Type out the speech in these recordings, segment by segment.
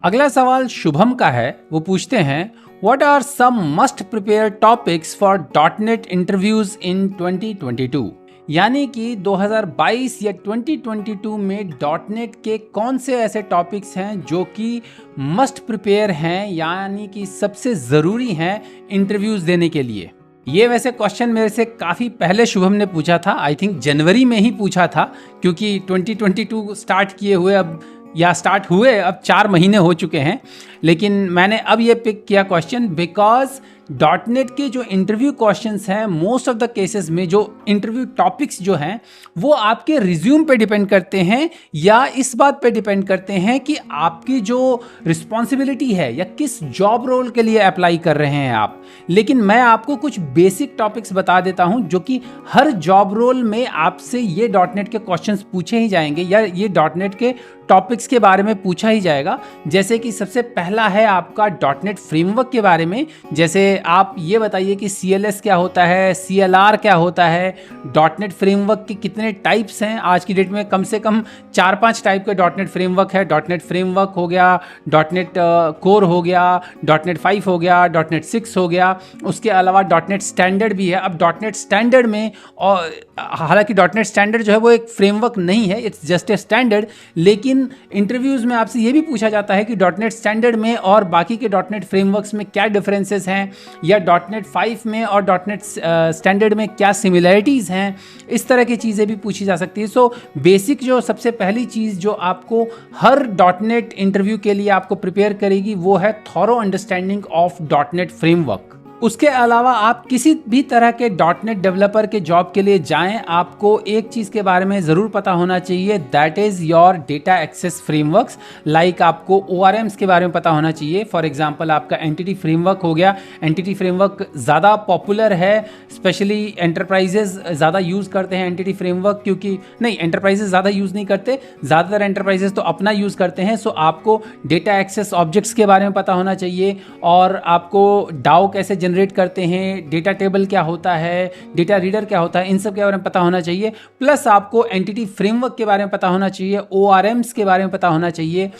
अगला सवाल शुभम का है। वो पूछते हैं what are some must prepare topics for dot net interviews in 2022। यानी कि 2022 या 2022 में डॉटनेट के कौन से ऐसे टॉपिक्स हैं जो कि मस्ट प्रिपेयर हैं, यानी कि सबसे ज़रूरी हैं इंटरव्यूज़ देने के लिए। ये वैसे क्वेश्चन मेरे से काफ़ी पहले शुभम ने पूछा था, आई थिंक जनवरी में ही पूछा था, क्योंकि 2022 स्टार्ट किए हुए स्टार्ट हुए अब 4 महीने हो चुके हैं। लेकिन मैंने अब ये पिक किया क्वेश्चन बिकॉज डॉटनेट के जो इंटरव्यू क्वेश्चंस हैं, मोस्ट ऑफ द केसेस में जो इंटरव्यू टॉपिक्स जो हैं वो आपके रिज्यूम पे डिपेंड करते हैं या इस बात पे डिपेंड करते हैं कि आपकी जो रिस्पॉन्सिबिलिटी है या किस जॉब रोल के लिए अप्लाई कर रहे हैं आप। लेकिन मैं आपको कुछ बेसिक टॉपिक्स बता देता हूं जो कि हर जॉब रोल में आपसे ये डॉटनेट के क्वेश्चंस पूछे ही जाएंगे या ये डॉटनेट के टॉपिक्स के बारे में पूछा ही जाएगा। जैसे कि सबसे पहला है आपका डॉटनेट फ्रेमवर्क के बारे में। जैसे आप ये बताइए कि CLS क्या होता है, CLR क्या होता है, डॉटनेट फ्रेमवर्क के कितने टाइप्स हैं। आज की डेट में कम से कम 4-5 टाइप के डॉटनेट फ्रेमवर्क है। डॉटनेट फ्रेमवर्क हो गया, डॉटनेट कोर हो गया, डॉटनेट 5 हो गया, डॉटनेट 6 हो गया। उसके अलावा डॉटनेट स्टैंडर्ड भी है। अब डॉटनेट स्टैंडर्ड में, और हालांकि डॉटनेट स्टैंडर्ड जो है वो एक फ्रेमवर्क नहीं है, इट्स जस्ट ए स्टैंडर्ड। लेकिन इंटरव्यूज में आपसे ये भी पूछा जाता है कि डॉटनेट स्टैंडर्ड में और बाकी के डॉटनेट फ्रेमवर्क्स में क्या डिफरेंसेस हैं, या डॉटनेट 5 में और डॉटनेट स्टैंडर्ड में क्या सिमिलरिटीज़ हैं। इस तरह की चीज़ें भी पूछी जा सकती है। सो बेसिक जो सबसे पहली चीज़ जो आपको हर डॉटनेट इंटरव्यू के लिए आपको प्रिपेयर करेगी वो है thorough understanding of dot net framework. उसके अलावा आप किसी भी तरह के डॉटनेट डेवलपर के जॉब के लिए जाएं, आपको एक चीज़ के बारे में ज़रूर पता होना चाहिए, that is your data access frameworks. Like आपको ORMs के बारे में पता होना चाहिए। फॉर एग्जांपल आपका एंटिटी फ्रेमवर्क हो गया। एंटिटी फ्रेमवर्क ज़्यादा पॉपुलर है, स्पेशली एंटरप्राइजेज ज़्यादा यूज़ करते हैं एंटिटी फ्रेमवर्क, क्योंकि नहीं, एंटरप्राइजेज ज़्यादा यूज़ नहीं करते, ज़्यादातर एंटरप्राइजेज तो अपना यूज़ करते हैं। सो आपको डेटा एक्सेस ऑब्जेक्ट्स के बारे में पता होना चाहिए, और आपको डाओ कैसे जनरेट करते हैं, डेटा टेबल क्या होता है, डेटा रीडर क्या होता है, इन सब के बारे में पता होना चाहिए। प्लस आपको एंटिटी फ्रेमवर्क के बारे में पता होना चाहिए, ORMs के बारे में पता होना चाहिए।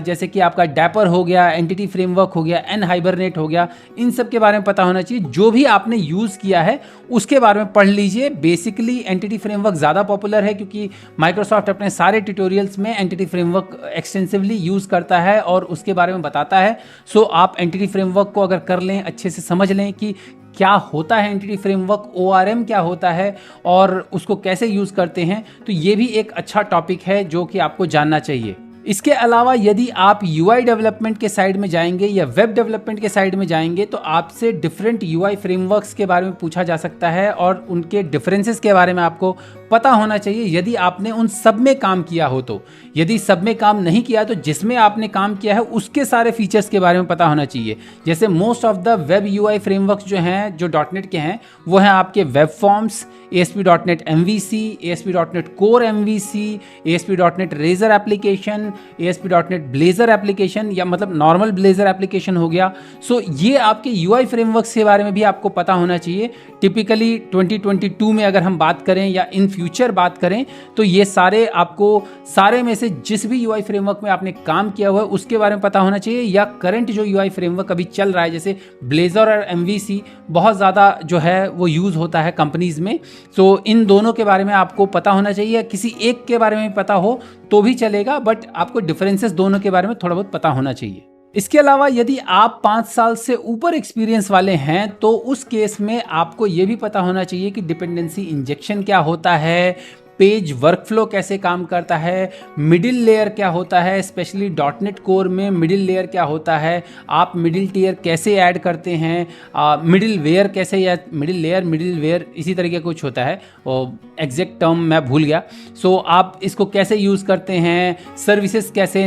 जैसे कि आपका डैपर हो गया, एंटिटी फ्रेमवर्क हो गया, NHibernate हो गया, इन सब के बारे में पता होना चाहिए। जो भी आपने यूज़ किया है उसके बारे में पढ़ लीजिए। बेसिकली एंटिटी फ्रेमवर्क ज़्यादा पॉपुलर है क्योंकि माइक्रोसॉफ्ट अपने सारे ट्यूटोरियल्स में एंटिटी फ्रेमवर्क एक्सटेंसिवली यूज़ करता है और उसके बारे में बताता है। सो आप एंटिटी फ्रेमवर्क को अगर कर लें, अच्छे से समझ लें कि क्या होता है एंटिटी फ्रेमवर्क, ORM क्या होता है और उसको कैसे यूज़ करते हैं, तो ये भी एक अच्छा टॉपिक है जो कि आपको जानना चाहिए। इसके अलावा यदि आप UI डेवलपमेंट के साइड में जाएंगे या वेब डेवलपमेंट के साइड में जाएंगे तो आपसे डिफरेंट UI फ्रेमवर्क्स के बारे में पूछा जा सकता है और उनके डिफरेंसेस के बारे में आपको पता होना चाहिए यदि आपने उन सब में काम किया हो तो। यदि सब में काम नहीं किया तो जिसमें आपने काम किया है उसके सारे फीचर्स के बारे में पता होना चाहिए। जैसे most of the web UI frameworks जो हैं, जो डॉटनेट के हैं, वो हैं आपके web forms, ASP.NET MVC, ASP.NET Core MVC, ASP.NET Razor application, ASP.NET Blazor application, या मतलब नॉर्मल Blazor एप्लीकेशन हो गया। सो ये आपके UI फ्रेमवर्क्स के बारे में भी आपको पता होना चाहिए। टिपिकली 2022 में अगर हम बात करें या इन फ्यूचर बात करें तो ये सारे आपको, सारे में से जिस भी UI फ्रेमवर्क में आपने काम किया हुआ है उसके बारे में पता होना चाहिए, या करंट जो UI फ्रेमवर्क अभी चल रहा है जैसे Blazor और MVC बहुत ज़्यादा जो है वो यूज़ होता है कंपनीज़ में। तो इन दोनों के बारे में आपको पता होना चाहिए। किसी एक के बारे में पता हो तो भी चलेगा, बट आपको डिफरेंसेस दोनों के बारे में थोड़ा बहुत पता होना चाहिए। इसके अलावा यदि आप 5 साल से ऊपर एक्सपीरियंस वाले हैं तो उस केस में आपको ये भी पता होना चाहिए कि डिपेंडेंसी इंजेक्शन क्या होता है, पेज वर्कफ्लो कैसे काम करता है, मिडिल लेयर क्या होता है, स्पेशली डॉटनेट कोर में मिडिल लेयर क्या होता है, आप मिडिल टियर कैसे ऐड करते हैं, मिडिल वेयर कैसे, या मिडिल लेयर मिडिल वेयर इसी तरीके कुछ होता है, और एग्जैक्ट टर्म मैं भूल गया। सो आप इसको कैसे यूज़ करते हैं, सर्विसेज कैसे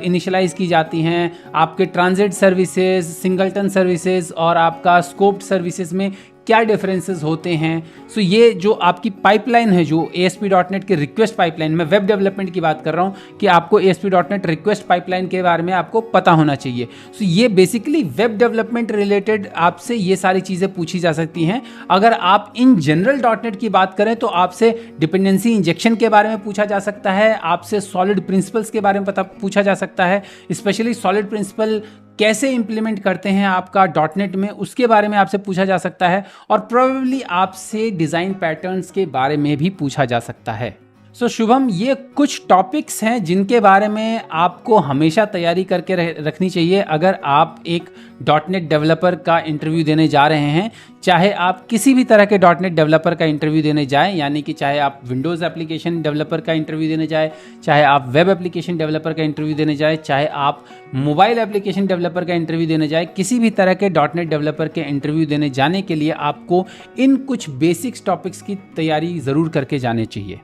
इनिशियलाइज की जाती हैं, आपके ट्रांजिट सर्विसेज, सिंगलटन सर्विसेज और आपका स्कोप्ड सर्विसेज में क्या डिफरेंसेस होते हैं। सो ये जो आपकी पाइपलाइन है, जो ASP.NET के रिक्वेस्ट पाइपलाइन, मैं वेब डेवलपमेंट की बात कर रहा हूँ कि आपको ASP.NET रिक्वेस्ट पाइपलाइन के बारे में आपको पता होना चाहिए। सो ये बेसिकली वेब डेवलपमेंट रिलेटेड आपसे ये सारी चीज़ें पूछी जा सकती हैं। अगर आप इन जनरल .NET की बात करें तो आपसे डिपेंडेंसी इंजेक्शन के बारे में पूछा जा सकता है, आपसे सॉलिड प्रिंसिपल्स के बारे में पूछा जा सकता है, स्पेशली सॉलिड प्रिंसिपल कैसे इंप्लीमेंट करते हैं आपका .NET में, उसके बारे में आपसे पूछा जा सकता है, और प्रोबेबली आपसे डिज़ाइन पैटर्न्स के बारे में भी पूछा जा सकता है। सो शुभम, ये कुछ टॉपिक्स हैं जिनके बारे में आपको हमेशा तैयारी करके रखनी चाहिए अगर आप एक .NET डेवलपर का इंटरव्यू देने जा रहे हैं। चाहे आप किसी भी तरह के .NET डेवलपर का इंटरव्यू देने जाएं, यानी कि चाहे आप विंडोज़ एप्लीकेशन डेवलपर का इंटरव्यू देने जाएं, चाहे आप वेब एप्लीकेशन डेवलपर का इंटरव्यू देने जाएं, चाहे आप मोबाइल एप्लीकेशन डेवलपर का इंटरव्यू देने जाएं, किसी भी तरह के .NEट डेवलपर के इंटरव्यू देने जाने के लिए आपको इन कुछ बेसिक्स टॉपिक्स की तैयारी ज़रूर करके जाने चाहिए।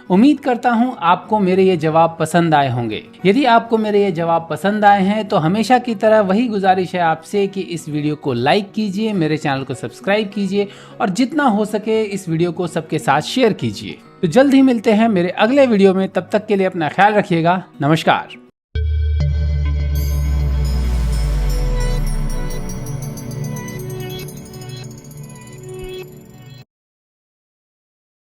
उम्मीद करता हूं आपको मेरे ये जवाब पसंद आए होंगे। यदि आपको मेरे ये जवाब पसंद आए हैं तो हमेशा की तरह वही गुजारिश है आपसे कि इस वीडियो को लाइक कीजिए, मेरे चैनल को सब्सक्राइब कीजिए और जितना हो सके इस वीडियो को सबके साथ शेयर कीजिए। तो जल्द ही मिलते हैं मेरे अगले वीडियो में, तब तक के लिए अपना ख्याल रखिएगा। नमस्कार।